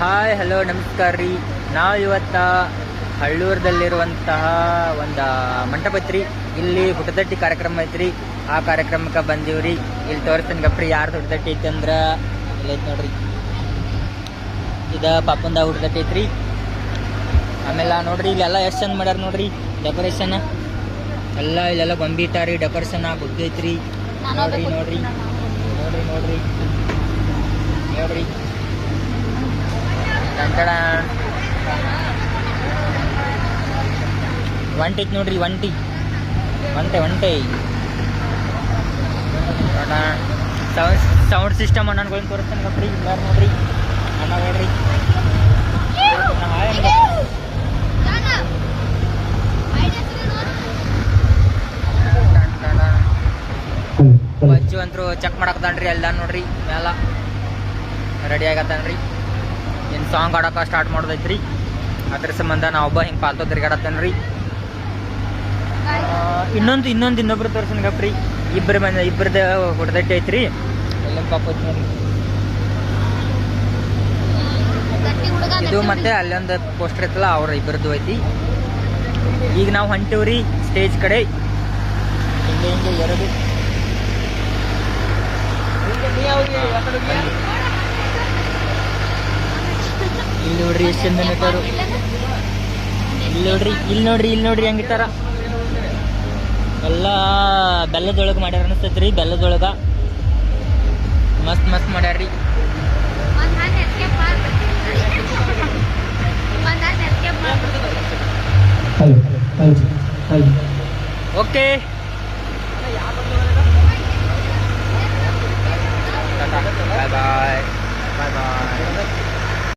Hi hello ನಮಸ್ಕಾರ ರೀ. ನಾವು ಇವತ್ತು ಹಳ್ಳೂರದಲ್ಲಿರುವಂತಹ ಒಂದು ಮಂಟಪ ಐತ್ರಿ. ಇಲ್ಲಿ ಹುಟ್ಟದಟ್ಟಿ ಕಾರ್ಯಕ್ರಮ ಐತ್ರಿ. ಆ ಕಾರ್ಯಕ್ರಮಕ್ಕೆ ಬಂದೀವ್ರಿ. ಇಲ್ಲಿ ತೋರಿಸ್ತೀನಿ ಗಪ್ರಿ ಯಾರು ಹುಟ್ಟದಟ್ಟಿ ಐತಿ ಅಂದ್ರೆ ಇಲ್ಲ ಐತಿ ನೋಡ್ರಿ. ಇದು ಪಾಪಂದ ಹುಟ್ಟದಟ್ಟಿ ಐತ್ರಿ. ಆಮೇಲೆ ನೋಡ್ರಿ ಇಲ್ಲೆಲ್ಲ ಎಷ್ಟು ಚಂದ ಮಾಡ್ಯಾರ ನೋಡ್ರಿ ಡೆಕೋರೇಷನ್ ಎಲ್ಲ. ಇಲ್ಲೆಲ್ಲ ಗೊಂಬಿ ಇಟ್ಟಾರಿ, ಡೆಕೋರೇಷನ್ ಬುದ್ಧಿ ಐತ್ರಿ. ನೋಡ್ರಿ ನೋಡ್ರಿ ನೋಡ್ರಿ ನೋಡ್ರಿ ನೋಡ್ರಿ ಕಂಕಣ ಒಂಟಿ ಐತಿ ನೋಡ್ರಿ. ಒಂಟೆ ಸೌಂಡ್ ಸಿಸ್ಟಮ್ ಅಣ್ಣನ್ಗಳನ್ನ ತೋರಿಸ್ತಾನೆ ಗಪ್ರಿ. ಇಲ್ಲಾರು ನೋಡ್ರಿ ಅಣ್ಣ ನೋಡ್ರಿ ಬಜ್ಜು ಅಂತೂ ಚೆಕ್ ಮಾಡಕತ್ತಾನ್ರಿ. ಎಲ್ಲ ನೋಡ್ರಿ ಮ್ಯಾಲ ರೆಡಿ ಆಗತ್ತಾನ್ರಿ. ಇನ್ನು ಸಾಂಗ್ ಆಡೋಕೆ ಸ್ಟಾರ್ಟ್ ಮಾಡೋದೈತ್ರಿ. ಅದ್ರ ಸಂಬಂಧ ನಾ ಒಬ್ಬ ಹಿಂಗೆ ಪಾಲ್ತು ತಿರ್ಗಾಡತ್ತೇನ್ರಿ. ಇನ್ನೊಬ್ರು ತೋರ್ಸನ್ ಗಪ್ರಿ. ಇಬ್ಬರದ್ದು ಹುಟ್ಟದಟ್ಟಿ ಐತ್ರಿ. ಎಲ್ಲ ಪಾಪ ಐತಿ ನೋಡ್ರಿ. ಇದು ಮತ್ತೆ ಅಲ್ಲೊಂದು ಪೋಸ್ಟರ್ ಐತಲ್ಲ ಅವ್ರ ಇಬ್ಬರದ್ದು ಐತಿ. ಈಗ ನಾವು ಹೊಂಟಿವ್ರಿ ಸ್ಟೇಜ್ ಕಡೆ. ಹಿಂಗೆ ಎರಡು ಇಲ್ಲಿ ನೋಡ್ರಿ ಎಷ್ಟು ಚಂದ ನಿಂತಾರು. ಇಲ್ಲಿ ನೋಡ್ರಿ ಹೆಂಗಿಟ್ಟಾರ. ಎಲ್ಲ ಬೆಲ್ಲದೊಳಗೆ ಮಾಡ್ಯಾರ ಅನಿಸ್ತೈತ್ರಿ. ಬೆಲ್ಲದೊಳಗ ಮಸ್ತ್ ಮಾಡ್ಯಾರ್ರಿ. ಓಕೆ